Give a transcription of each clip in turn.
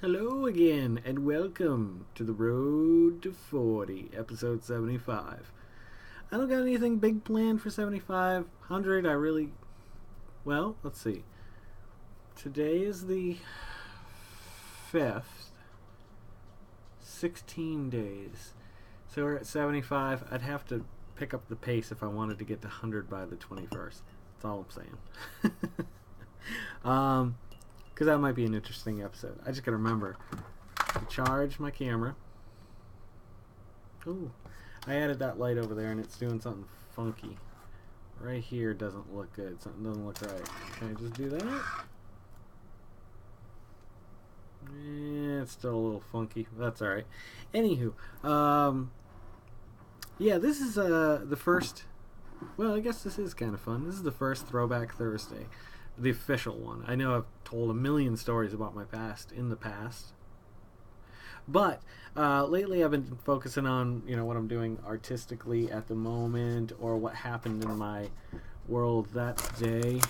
Hello again, and welcome to the Road to 40, episode 75. I don't got anything big planned for 75. 100, well, let's see. Today is the 5th. 16 days. So we're at 75. I'd have to pick up the pace if I wanted to get to 100 by the 21st. That's all I'm saying. Because that might be an interesting episode. I just gotta remember to charge my camera. Ooh, I added that light over there and it's doing something funky. Right here doesn't look good. Something doesn't look right. Can I just do that? It's still a little funky. That's alright. Anywho, yeah, this is the first. Well, I guess this is kind of fun. This is the first Throwback Thursday. The official one. I know I've told a million stories about my past in the past, but lately I've been focusing on what I'm doing artistically at the moment, or what happened in my world that day.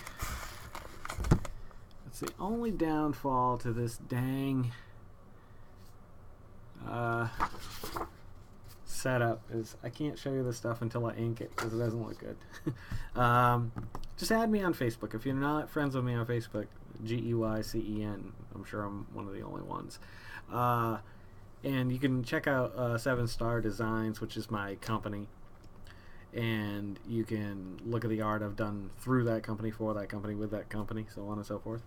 That's the only downfall to this dang setup is I can't show you this stuff until I ink it because it doesn't look good. Just add me on Facebook. If you're not friends with me on Facebook, GEYCEN, I'm sure I'm one of the only ones. And you can check out 7 Star Designs, which is my company. And you can look at the art I've done through that company, for that company, with that company, so on and so forth.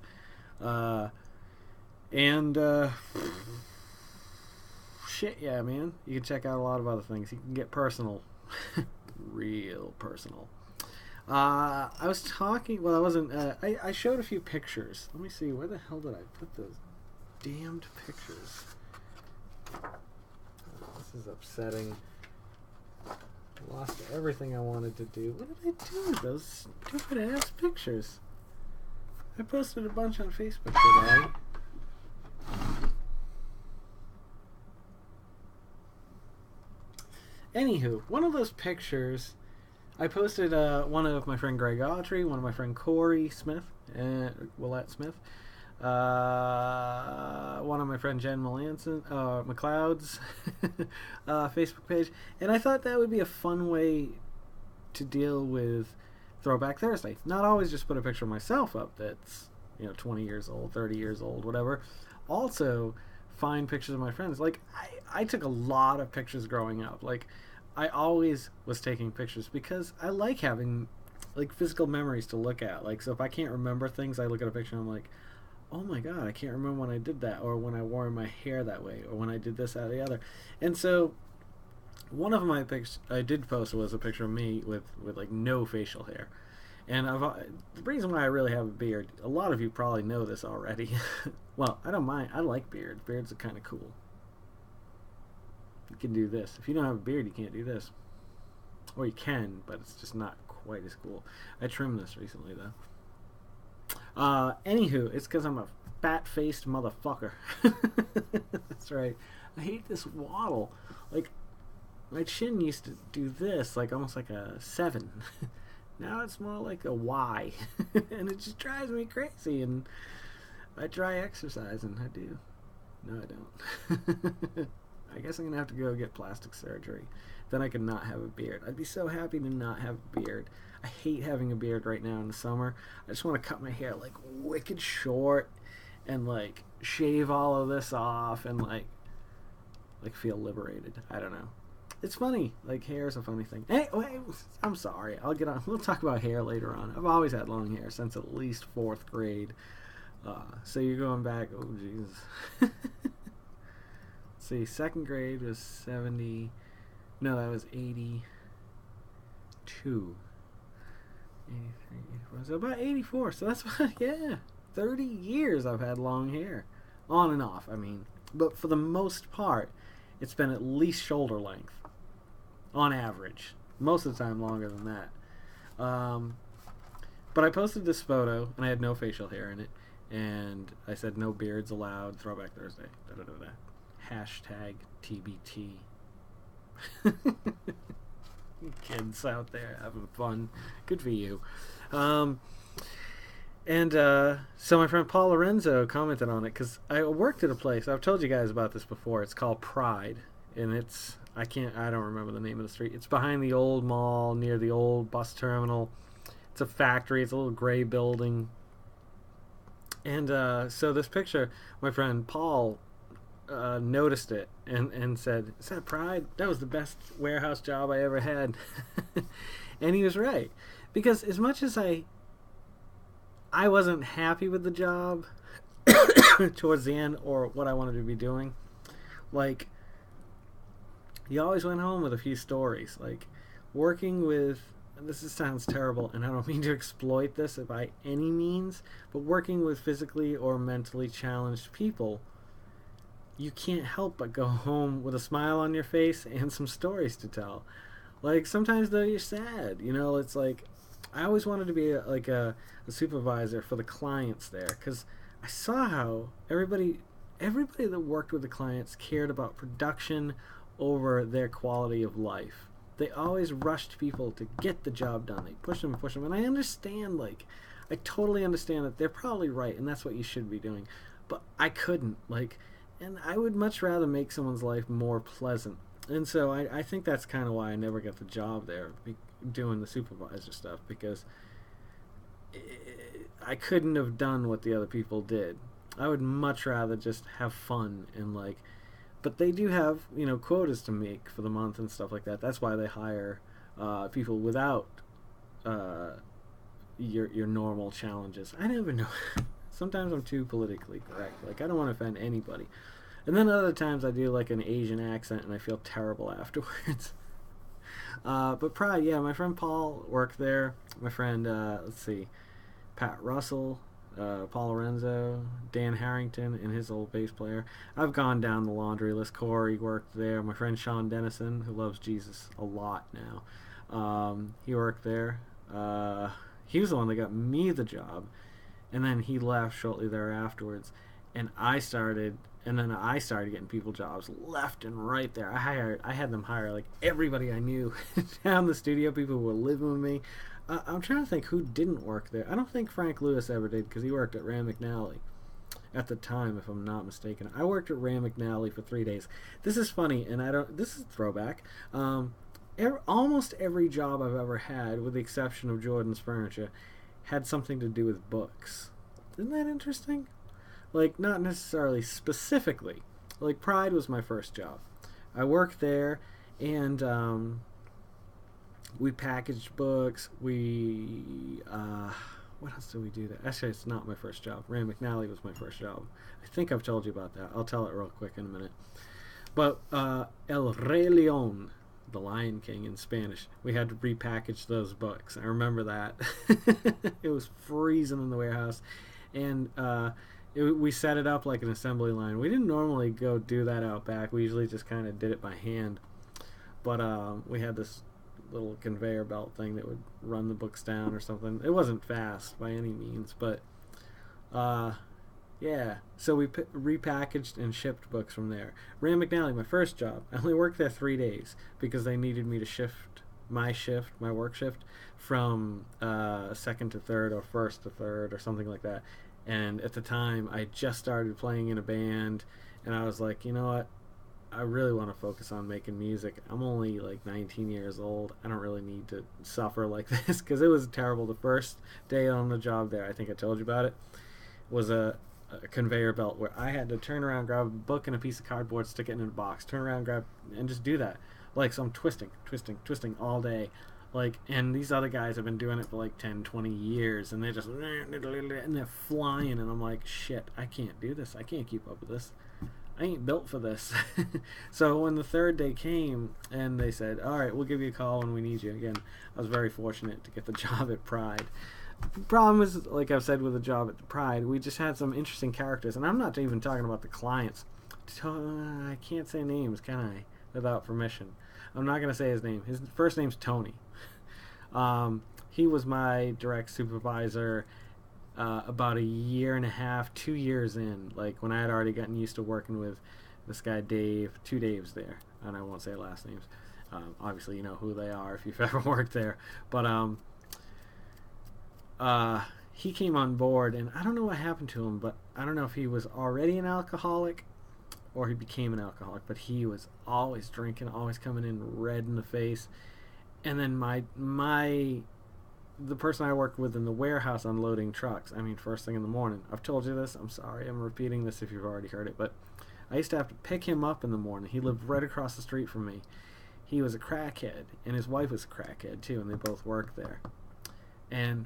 Shit, yeah, man. You can check out a lot of other things. You can get personal. Real personal. I was talking, well, I wasn't, I showed a few pictures. Let me see, where the hell did I put those damned pictures? This is upsetting. I lost everything I wanted to do. What did I do with those stupid ass pictures? I posted a bunch on Facebook today. Anywho, one of those pictures, I posted one of my friend Greg Autry, one of my friend Corey Smith, Willette Smith, one of my friend Jen Melanson, McLeod's Facebook page, and I thought that would be a fun way to deal with Throwback Thursday. Not always just put a picture of myself up that's 20 years old, 30 years old, whatever. Also, find pictures of my friends. Like I took a lot of pictures growing up. Like I always was taking pictures because I like having like physical memories to look at. Like, so if I can't remember things, I look at a picture and I'm like, oh my god, I can't remember when I did that, or when I wore my hair that way, or when I did this, that, or the other. And so one of my pictures I did post was a picture of me with like no facial hair. And the reason why I really have a beard, a lot of you probably know this already. Well, I don't mind. I like beards. Beards are kind of cool. You can do this. If you don't have a beard, you can't do this. Or you can, but it's just not quite as cool. I trimmed this recently, though. Anywho, it's because I'm a fat-faced motherfucker. That's right. I hate this waddle. Like, my chin used to do this, like almost like a 7. Now it's more like a Y. And it just drives me crazy. And I try exercising. I do. No, I don't. I guess I'm going to have to go get plastic surgery. Then I can not have a beard. I'd be so happy to not have a beard. I hate having a beard right now in the summer. I just want to cut my hair like wicked short and like shave all of this off and like feel liberated. I don't know. It's funny. Like, hair is a funny thing. Hey, wait, I'm sorry. I'll get on. We'll talk about hair later on. I've always had long hair since at least 4th grade. So you're going back. Oh, Jesus. Let's see. 2nd grade was 70. No, that was 82. 83, 84. So about 84. So that's what, yeah. 30 years I've had long hair. On and off, I mean. But for the most part, it's been at least shoulder length. On average. Most of the time longer than that. But I posted this photo, and I had no facial hair in it. And I said, no beards allowed, Throwback Thursday. Da-da-da-da. Hashtag TBT. Kids out there having fun. Good for you. And so my friend Paul Lorenzo commented on it because I worked at a place. I've told you guys about this before. It's called Pride, and I don't remember the name of the street. It's behind the old mall near the old bus terminal. It's a factory. It's a little gray building. And so this picture, my friend Paul noticed it and said, "Is that Pride? That was the best warehouse job I ever had." And he was right, because as much as I wasn't happy with the job towards the end or what I wanted to be doing, like, you always went home with a few stories. Like, working with, sounds terrible, and I don't mean to exploit this by any means, but working with physically or mentally challenged people, you can't help but go home with a smile on your face and some stories to tell. Like, sometimes though you're sad, it's like, I always wanted to be a supervisor for the clients there, because I saw how everybody that worked with the clients cared about production over their quality of life. They always rushed people to get the job done. They push them, and I understand, I totally understand that they're probably right, and that's what you should be doing. But I couldn't, and I would much rather make someone's life more pleasant. And so I think that's kind of why I never got the job there, doing the supervisor stuff, because I couldn't have done what the other people did. I would much rather just have fun and but they do have quotas to make for the month and stuff like that. That's why they hire people without your normal challenges. I never know. Sometimes I'm too politically correct. I don't want to offend anybody. And then other times I do an Asian accent and I feel terrible afterwards. But Pride, yeah, my friend Paul worked there. My friend, let's see, Pat Russell, Paul Lorenzo, Dan Harrington, and his old bass player. I've gone down the laundry list. Corey worked there. My friend Sean Dennison, who loves Jesus a lot now, he worked there. He was the one that got me the job, and then he left shortly thereafterwards, and I started getting people jobs left and right there. I had them hire everybody I knew down the studio, people who were living with me. I'm trying to think who didn't work there. I don't think Frank Lewis ever did, because he worked at Ram McNally at the time, if I'm not mistaken. I worked at Ram McNally for 3 days. This is funny, and this is a throwback. Almost every job I've ever had, with the exception of Jordan's Furniture, had something to do with books. Isn't that interesting? Not necessarily specifically. Pride was my first job. I worked there, and we packaged books. What else did we do there? Actually, it's not my first job. Ram McNally was my first job. I think I've told you about that. I'll tell it real quick in a minute. But El Rey León, The Lion King in Spanish, we had to repackage those books. I remember that. It was freezing in the warehouse, and we set it up like an assembly line. We didn't normally go do that out back. We usually just kind of did it by hand. But we had this little conveyor belt thing that would run the books down or something. It wasn't fast by any means, but yeah. So we repackaged and shipped books from there. Ram McNally, my first job. I only worked there 3 days because they needed me to shift my work shift, from second to third or first to third or something like that. And at the time, I just started playing in a band, and I was like, you know what? I really want to focus on making music. I'm only 19 years old. I don't really need to suffer like this, because it was terrible. The first day on the job there, I think I told you about it, was a conveyor belt where I had to turn around, grab a book and a piece of cardboard, stick it in a box, turn around, grab, and just do that. So I'm twisting all day. And these other guys have been doing it for 10, 20 years, and they're just, and they're flying, and I'm like, shit, I can't do this. I can't keep up with this. I ain't built for this. So when the third day came, and they said, all right, we'll give you a call when we need you again, I was very fortunate to get the job at Pride. The problem is, like I've said with the job at Pride, we just had some interesting characters, and I'm not even talking about the clients. I can't say names, can I? Without permission. I'm not going to say his name. His first name's Tony. He was my direct supervisor about a year and a half, 2 years in, when I had already gotten used to working with this guy Dave, 2 Daves there, and I won't say last names. Obviously you know who they are if you've ever worked there, but he came on board, and I don't know what happened to him, but I don't know if he was already an alcoholic or he became an alcoholic, but he was always drinking, always coming in red in the face. And then the person I worked with in the warehouse unloading trucks, I mean, first thing in the morning. I've told you this. I'm sorry. I'm repeating this if you've already heard it. But I used to have to pick him up in the morning. He lived right across the street from me. He was a crackhead, and his wife was a crackhead, too, and they both worked there.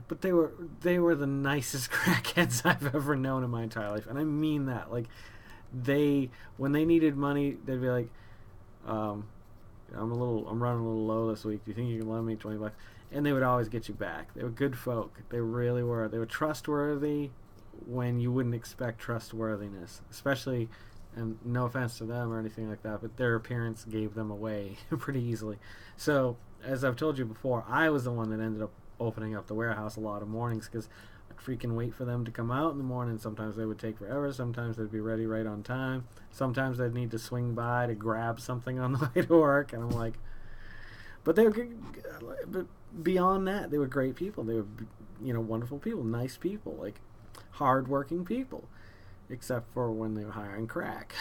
But they were the nicest crackheads I've ever known in my entire life. And I mean that. Like, when they needed money, they'd be like, I'm running a little low this week. Do you think you can lend me $20? And they would always get you back. They were good folk. They really were. They were trustworthy when you wouldn't expect trustworthiness, especially, and no offense to them or anything like that, but their appearance gave them away pretty easily. So, as I've told you before, I was the one that ended up opening up the warehouse a lot of mornings because I'd freaking wait for them to come out in the morning. Sometimes they would take forever. Sometimes they'd be ready right on time. Sometimes they'd need to swing by to grab something on the way to work, and I'm like, but they were, but beyond that, they were great people. They were, wonderful people, nice people, like hardworking people, except for when they were hiring crack.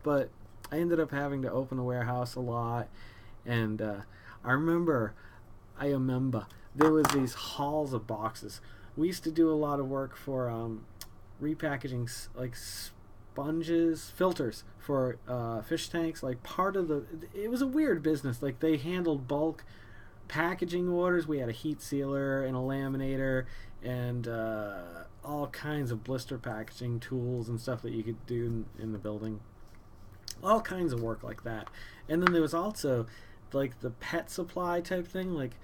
But I ended up having to open the warehouse a lot, and I remember there was these halls of boxes. We used to do a lot of work for repackaging, like sponges, filters for fish tanks. Like it was a weird business. Like they handled bulk packaging orders. We had a heat sealer and a laminator and all kinds of blister packaging tools and stuff that you could do in the building. All kinds of work like that. And then there was also like the pet supply type thing, like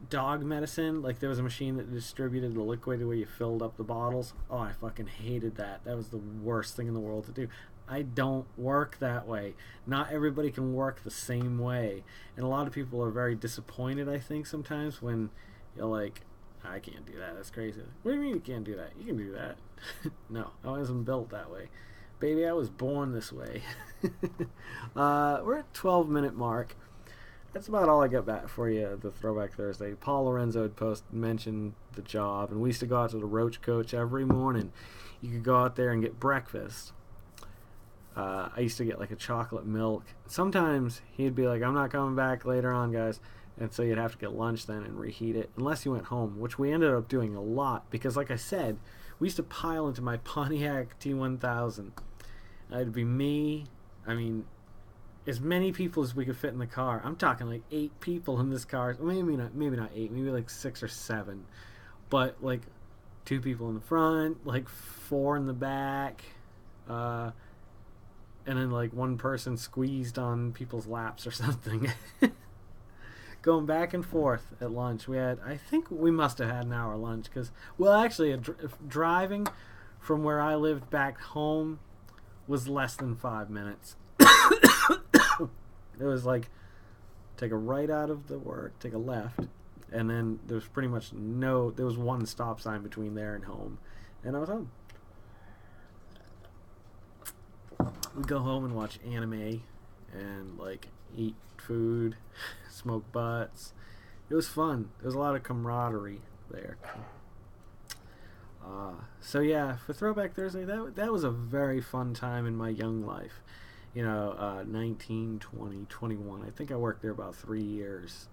dog medicine. Like there was a machine that distributed the liquid where you filled up the bottles. Oh, I fucking hated that. That was the worst thing in the world to do. I don't work that way. Not everybody can work the same way, and a lot of people are very disappointed, I think, sometimes when you're like, I can't do that, that's crazy. What do you mean you can't do that? You can do that. No, I wasn't built that way, baby. I was born this way. We're at 12-minute mark. That's about all I got back for you, the Throwback Thursday. Paul Lorenzo had mentioned the job, and we used to go out to the Roach Coach every morning. You could go out there and get breakfast. I used to get like a chocolate milk. Sometimes he'd be like, I'm not coming back later on, guys. And so you'd have to get lunch then and reheat it, unless you went home, which we ended up doing a lot. Because like I said, we used to pile into my Pontiac T1000. It'd be me, as many people as we could fit in the car. I'm talking like 8 people in this car. Maybe not 8, maybe like 6 or 7. But like 2 people in the front, like 4 in the back, and then like 1 person squeezed on people's laps or something. Going back and forth at lunch. I think we must have had an hour lunch because, actually, driving from where I lived back home was less than 5 minutes. It was like, take a right out of the work, take a left, and then there was pretty much there was 1 stop sign between there and home, and I was home. We'd go home and watch anime and like eat food, smoke butts. It was fun. There was a lot of camaraderie there. So yeah, for Throwback Thursday, that was a very fun time in my young life. 19, 20, 21. I think I worked there about 3 years.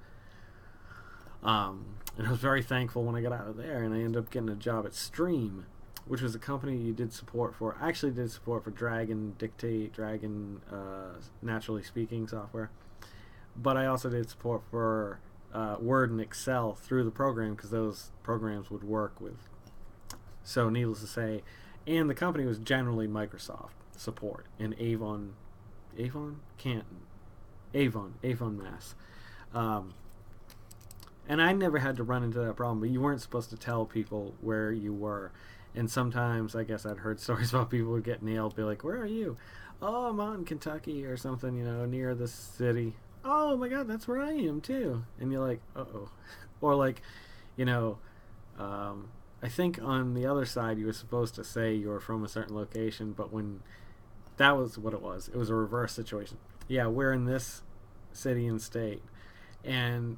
And I was very thankful when I got out of there, and I ended up getting a job at Stream, which was a company you did support for. I actually did support for Dragon Naturally Speaking software. But I also did support for Word and Excel through the program because those programs would work with. So needless to say, and the company was generally Microsoft support in Avon, Mass. And I never had to run into that problem, but you weren't supposed to tell people where you were. And sometimes, I guess I'd heard stories about people who get nailed, be like, where are you? Oh, I'm out in Kentucky or something, near the city. Oh my God, that's where I am too. And you're like, uh-oh. Or like, I think on the other side you were supposed to say you were from a certain location, but when that was what it was a reverse situation. Yeah, we're in this city and state. And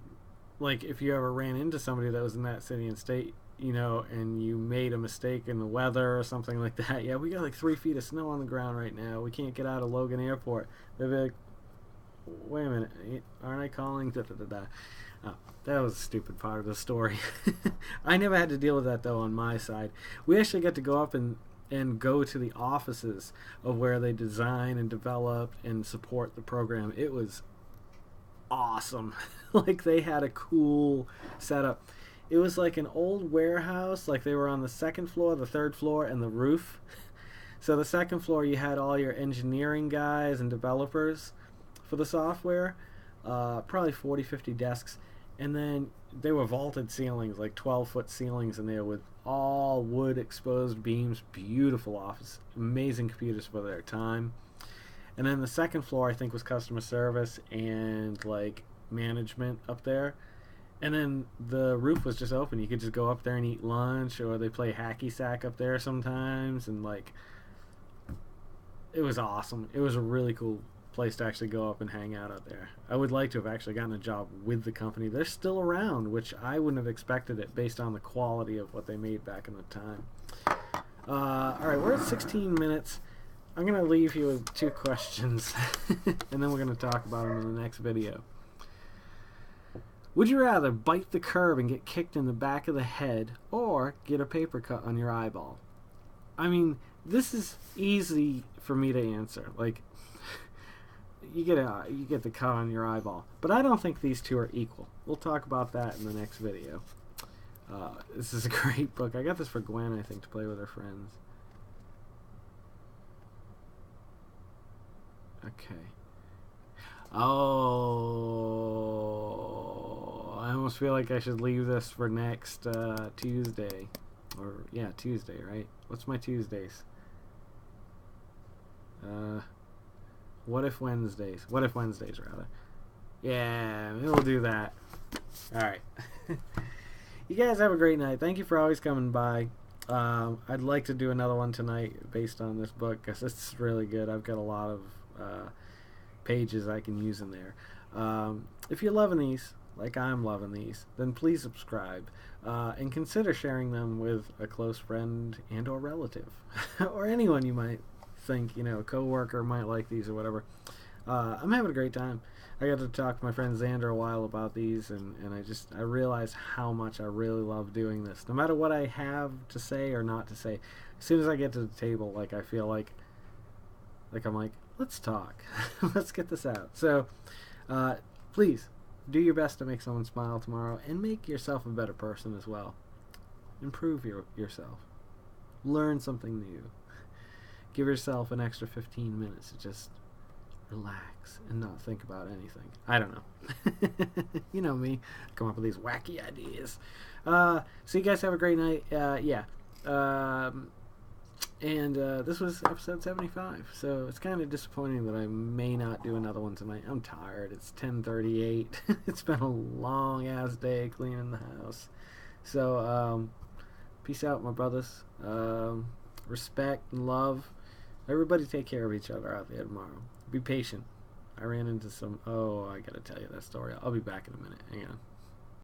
like if you ever ran into somebody that was in that city and state, and you made a mistake in the weather or something like that. Yeah, we got like 3 feet of snow on the ground right now. We can't get out of Logan Airport. They'd be like, wait a minute, aren't I calling? Da, da, da, da. Oh, that was a stupid part of the story. I never had to deal with that, though, on my side. We actually got to go up and go to the offices of where they design and develop and support the program. It was awesome. Like, they had a cool setup. It was like an old warehouse. Like, they were on the second floor, the third floor, and the roof. So the second floor, you had all your engineering guys and developers for the software. Probably 40, 50 desks. And then they were vaulted ceilings, like 12-foot ceilings in there with all wood exposed beams. Beautiful office. Amazing computers for their time. And then the second floor, I think, was customer service and like management up there. And then the roof was just open. You could just go up there and eat lunch, or they play hacky sack up there sometimes. And like, it was awesome. It was a really cool place to actually go up and hang out there. I would like to have actually gotten a job with the company. They're still around, which I wouldn't have expected it based on the quality of what they made back in the time. Alright, we're at 16 minutes. I'm going to leave you with 2 questions, and then we're going to talk about them in the next video. Would you rather bite the curb and get kicked in the back of the head, or get a paper cut on your eyeball? I mean, this is easy for me to answer. Like, you get the cut on your eyeball. But I don't think these two are equal. We'll talk about that in the next video. This is a great book. I got this for Gwen, I think, to play with her friends. Okay. Oh, I almost feel like I should leave this for next Tuesday. Or, yeah, Tuesday, right? What's my Tuesdays? What if Wednesdays? What if Wednesdays, rather? Yeah, we'll do that. Alright. You guys have a great night. Thank you for always coming by. I'd like to do another one tonight based on this book, because it's really good. I've got a lot of pages I can use in there. If you're loving these, like I'm loving these, then please subscribe. And consider sharing them with a close friend and or relative. Or anyone you might think, a coworker might like these or whatever. I'm having a great time. I got to talk to my friend Xander a while about these, and I realize how much I really love doing this. No matter what I have to say or not to say, as soon as I get to the table, like, I feel like I'm like, let's talk. Let's get this out. So, please, do your best to make someone smile tomorrow, and make yourself a better person as well. Improve yourself. Learn something new. Give yourself an extra 15 minutes to just relax and not think about anything. I don't know. You know me. Come up with these wacky ideas. So you guys have a great night. Yeah. This was episode 75. So it's kind of disappointing that I may not do another one tonight. I'm tired. It's 10:38. It's been a long ass day cleaning the house. So peace out, my brothers. Respect and love. Everybody take care of each other out there tomorrow. Be patient. I ran into some... Oh, I gotta tell you that story. I'll be back in a minute. Hang on.